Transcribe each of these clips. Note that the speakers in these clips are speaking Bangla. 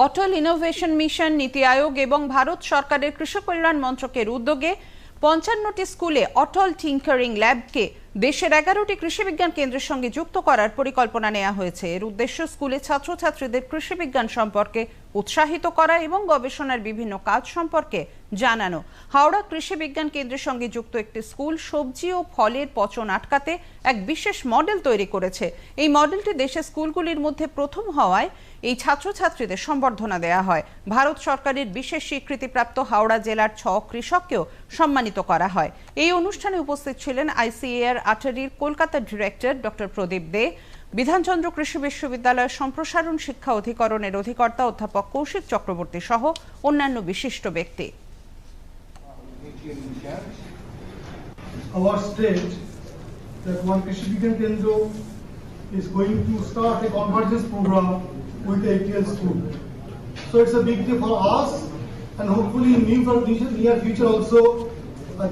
অটল ইনোভেশন মিশন, নীতি আয়োগ এবং ভারত সরকারের কৃষি কল্যাণ মন্ত্রকের উদ্যোগে ৫৫টি স্কুলে অটল টিঙ্কারিং ল্যাবকে দেশের ১১টি কৃষি বিজ্ঞান কেন্দ্রের সঙ্গে যুক্ত করার পরিকল্পনা নেওয়া হয়েছে। এর উদ্দেশ্য স্কুলে ছাত্রছাত্রীদের কৃষি বিজ্ঞান সম্পর্কে উৎসাহিত করা এবং গবেষণার বিভিন্ন কাজ সম্পর্কে জানানো। হাওড়া কৃষি বিজ্ঞান কেন্দ্রের সঙ্গে যুক্ত একটি স্কুল সবজি ও ফলের পচন আটকাতে এক বিশেষ মডেল তৈরি করেছে। এই মডেলটি দেশের স্কুলগুলির মধ্যে প্রথম হওয়ায় এই ছাত্রছাত্রীদের সম্বর্ধনা দেওয়া হয়। ভারত সরকারের বিশেষ স্বীকৃতিপ্রাপ্ত হাওড়া জেলার ৬ কৃষককেও সম্মানিত করা হয়। এই অনুষ্ঠানে উপস্থিত ছিলেন আইসিএআর আটারির কলকাতার ডিরেক্টর ডক্টর প্রদীপ দে, বিধানচন্দ্র কৃষি বিশ্ববিদ্যালয়ের সম্প্রসারণ শিক্ষা অধিকরণের অধিকর্তা অধ্যাপক কৌশিক চক্রবর্তী সহ অন্যান্য বিশিষ্ট ব্যক্তি। Our state, that one Krishi Vigyan Kendra is going to start a convergence program with the ATL school. So it's a big day for us, and hopefully in near future also,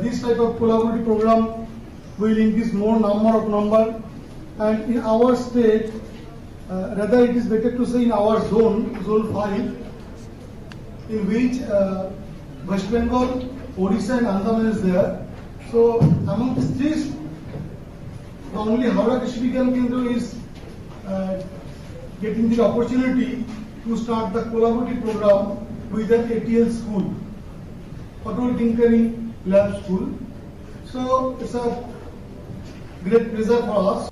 this type of collaborative program will increase more number. And in our state, rather it is better to say in our zone 5, in which West Bengal, Odisha and Andaman is there. So among these, only Haura Krishi Vigyan Kendra is getting the opportunity to start the collaborative program with the ATL school, Atal Tinkering Lab School. So it's a great pleasure for us